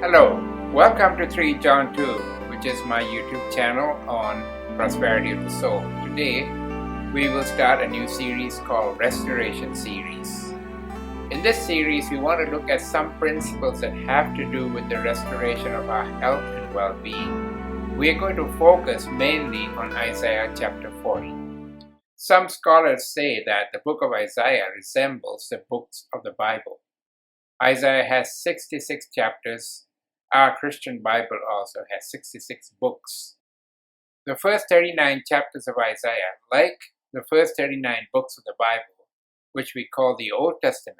Hello, welcome to 3 John 2, which is my YouTube channel on prosperity of the soul. Today, we will start a new series called Restoration Series. In this series, we want to look at some principles that have to do with the restoration of our health and well-being. We are going to focus mainly on Isaiah chapter 40. Some scholars say that the book of Isaiah resembles the books of the Bible. Isaiah has 66 chapters. Our Christian Bible also has 66 books. The first 39 chapters of Isaiah, like the first 39 books of the Bible, which we call the Old Testament,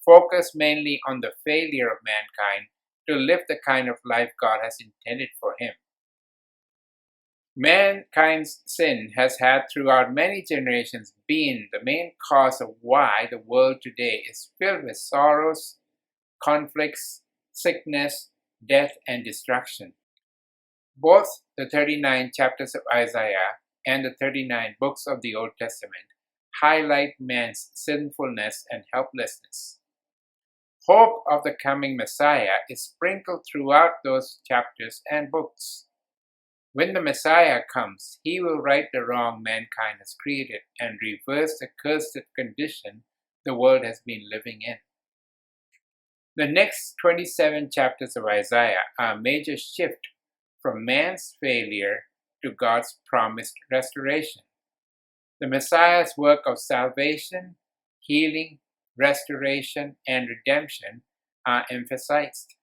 focus mainly on the failure of mankind to live the kind of life God has intended for him. Mankind's sin has had throughout many generations been the main cause of why the world today is filled with sorrows, conflicts, sickness, death, and destruction. Both the 39 chapters of Isaiah and the 39 books of the Old Testament highlight man's sinfulness and helplessness. Hope of the coming Messiah is sprinkled throughout those chapters and books. When the Messiah comes, he will right the wrong mankind has created and reverse the cursed condition the world has been living in. The next 27 chapters of Isaiah are a major shift from man's failure to God's promised restoration. The Messiah's work of salvation, healing, restoration, and redemption are emphasized.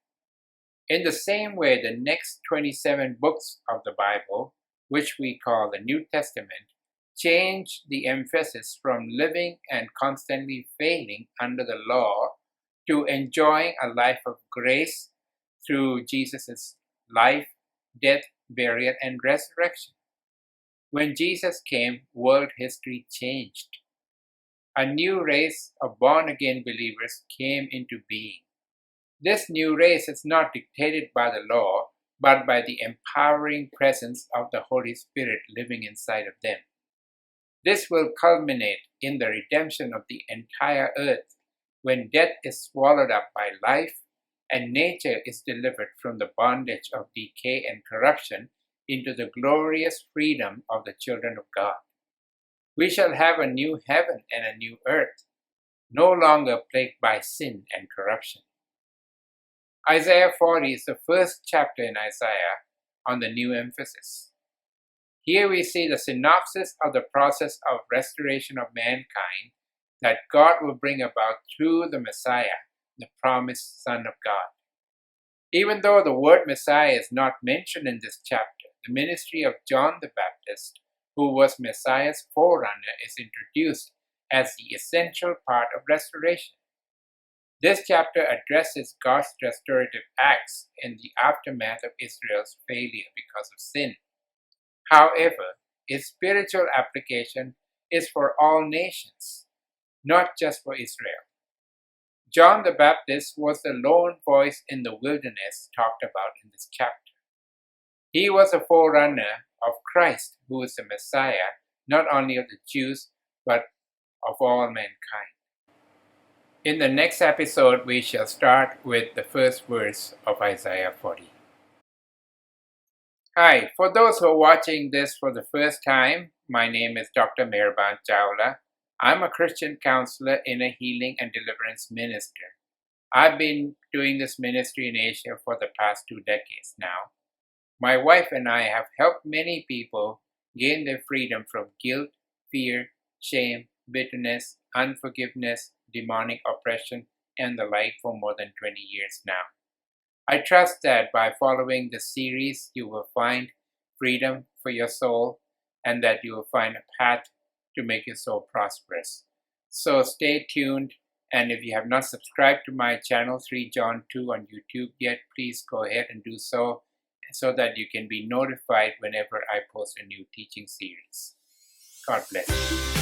In the same way, the next 27 books of the Bible, which we call the New Testament, change the emphasis from living and constantly failing under the law to enjoying a life of grace through Jesus' life, death, burial, and resurrection. When Jesus came, world history changed. A new race of born-again believers came into being. This new race is not dictated by the law, but by the empowering presence of the Holy Spirit living inside of them. This will culminate in the redemption of the entire earth, when death is swallowed up by life and nature is delivered from the bondage of decay and corruption into the glorious freedom of the children of God. We shall have a new heaven and a new earth, no longer plagued by sin and corruption. Isaiah 40 is the first chapter in Isaiah on the new emphasis. Here we see the synopsis of the process of restoration of mankind that God will bring about through the Messiah, the promised Son of God. Even though the word Messiah is not mentioned in this chapter, the ministry of John the Baptist, who was Messiah's forerunner, is introduced as the essential part of restoration. This chapter addresses God's restorative acts in the aftermath of Israel's failure because of sin. However, its spiritual application is for all nations, not just for Israel. John the Baptist was the lone voice in the wilderness talked about in this chapter. He was a forerunner of Christ, who is the Messiah, not only of the Jews, but of all mankind. In the next episode, we shall start with the first verse of Isaiah 40. Hi, for those who are watching this for the first time, my name is Dr. Meherban Chawla. I'm a Christian counselor in a healing and deliverance minister. I've been doing this ministry in Asia for the past 2 decades now. My wife and I have helped many people gain their freedom from guilt, fear, shame, bitterness, unforgiveness, demonic oppression, and the like for more than 20 years now. I trust that by following this series, you will find freedom for your soul and that you will find a path to make your soul prosperous. So stay tuned, and if you have not subscribed to my channel 3 John 2 on YouTube yet, please go ahead and do so that you can be notified whenever I post a new teaching series. God bless you.